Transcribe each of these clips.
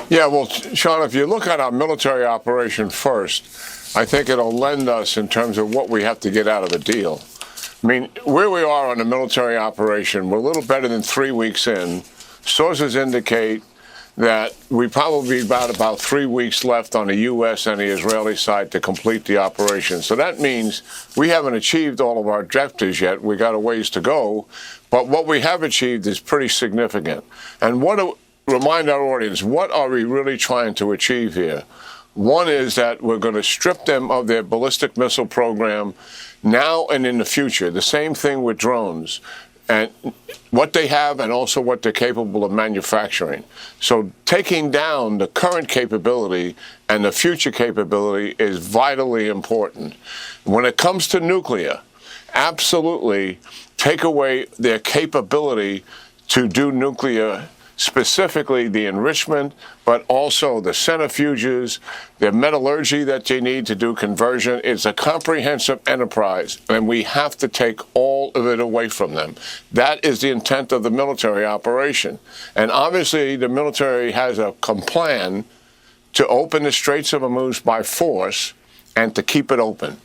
Yeah, well, Sean, if you look at our military operation first, I think it'll lend us in terms of what we have to get out of the deal. I mean, where we are on the military operation, we're a little better than 3 weeks in. Sources indicate that we probably about 3 weeks left on the U.S. and the Israeli side to complete the operation. So that means we haven't achieved all of our objectives yet. We got a ways to go, but what we have achieved is pretty significant. And remind our audience, what are we really trying to achieve here? One is that we're going to strip them of their ballistic missile program now and in the future. The same thing with drones, and what they have and also what they're capable of manufacturing. So taking down the current capability and the future capability is vitally important. When it comes to nuclear, absolutely take away their capability to do nuclear, specifically the enrichment, but also the centrifuges, the metallurgy that they need to do conversion. It's a comprehensive enterprise, and we have to take all of it away from them. That is the intent of the military operation. And obviously, the military has a plan to open the Straits of Hormuz by force and to keep it open.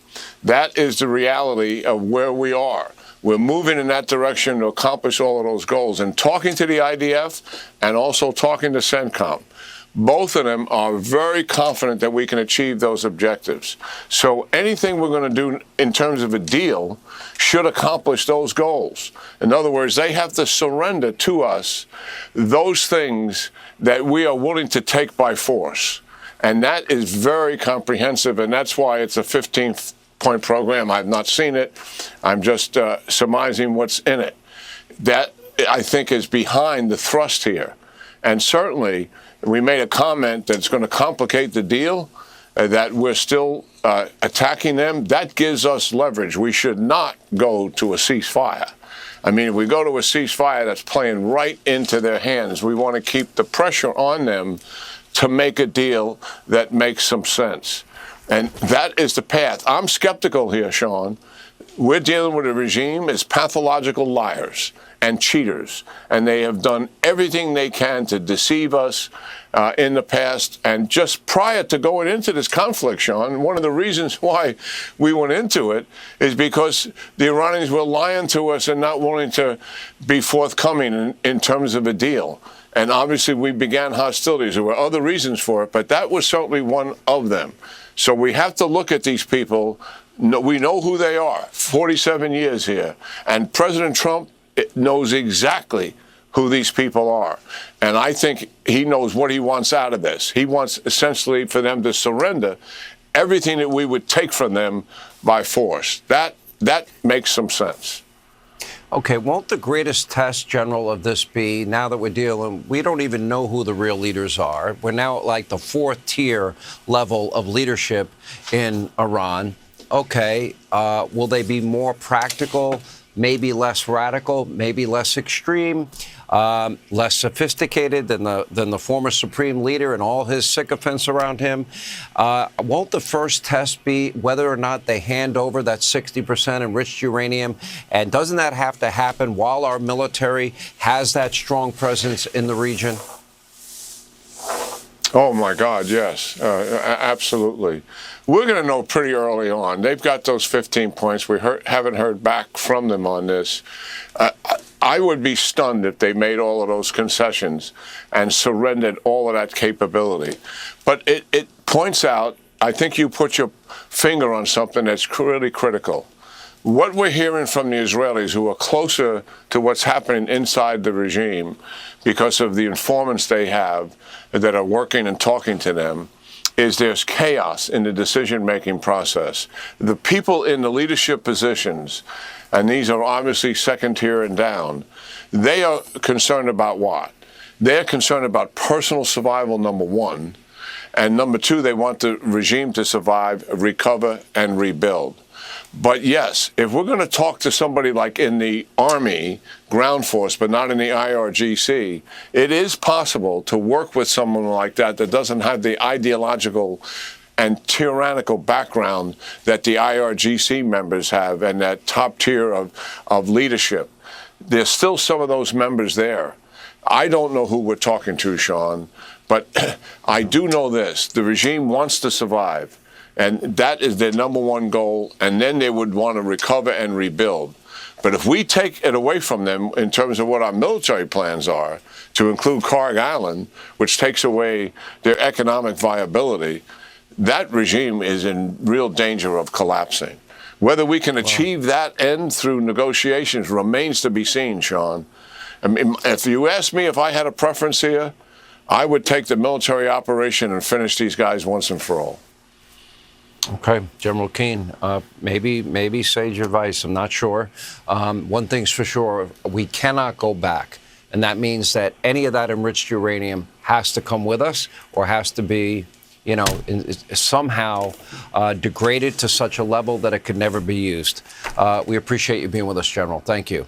That is the reality of where we are. We're moving in that direction to accomplish all of those goals. And talking to the IDF and also talking to CENTCOM, both of them are very confident that we can achieve those objectives. So anything we're going to do in terms of a deal should accomplish those goals. In other words, they have to surrender to us those things that we are willing to take by force. And that is very comprehensive, and that's why it's a 15-point program. I've not seen it. I'm just surmising what's in it. That, I think, is behind the thrust here. And certainly, we made a comment that's going to complicate the deal, that we're still attacking them. That gives us leverage. We should not go to a ceasefire. I mean, if we go to a ceasefire, that's playing right into their hands. We want to keep the pressure on them to make a deal that makes some sense. And that is the path. I'm skeptical here, Sean. We're dealing with a regime as pathological liars and cheaters, and they have done everything they can to deceive us in the past. And just prior to going into this conflict, Sean, one of the reasons why we went into it is because the Iranians were lying to us and not willing to be forthcoming in terms of a deal. And obviously, we began hostilities. There were other reasons for it, but that was certainly one of them. So we have to look at these people. We know who they are, 47 years here. And President Trump knows exactly who these people are. And I think he knows what he wants out of this. He wants essentially for them to surrender everything that we would take from them by force. That makes some sense. Okay, won't the greatest test, General, of this be, now that we're dealing, we don't even know who the real leaders are. We're now at like the fourth tier level of leadership in Iran. Okay, will they be more practical, maybe less radical, maybe less extreme, less sophisticated than the former supreme leader and all his sycophants around him? Won't the first test be whether or not they hand over that 60% enriched uranium? And doesn't that have to happen while our military has that strong presence in the region? Oh, my God, yes, absolutely. We're going to know pretty early on. They've got those 15 points. We haven't heard back from them on this. I would be stunned if they made all of those concessions and surrendered all of that capability. But it points out, I think you put your finger on something that's really critical. What we're hearing from the Israelis, who are closer to what's happening inside the regime because of the informants they have that are working and talking to them, is there's chaos in the decision-making process. The people in the leadership positions, and these are obviously second tier and down, they are concerned about what? They're concerned about personal survival, number one, and number two, they want the regime to survive, recover, and rebuild. But yes, if we're going to talk to somebody like in the Army, ground force, but not in the IRGC, it is possible to work with someone like that doesn't have the ideological and tyrannical background that the IRGC members have and that top tier of leadership. There's still some of those members there. I don't know who we're talking to, Sean, but I do know this. The regime wants to survive, and that is their number one goal, and then they would want to recover and rebuild. But if we take it away from them in terms of what our military plans are, to include Carg Island, which takes away their economic viability, that regime is in real danger of collapsing. Whether we can achieve that end through negotiations remains to be seen, Sean. I mean, if you ask me if I had a preference here, I would take the military operation and finish these guys once and for all. Okay, General Keane, maybe sage advice. I'm not sure. One thing's for sure, we cannot go back. And that means that any of that enriched uranium has to come with us or has to be, somehow degraded to such a level that it could never be used. We appreciate you being with us, General. Thank you.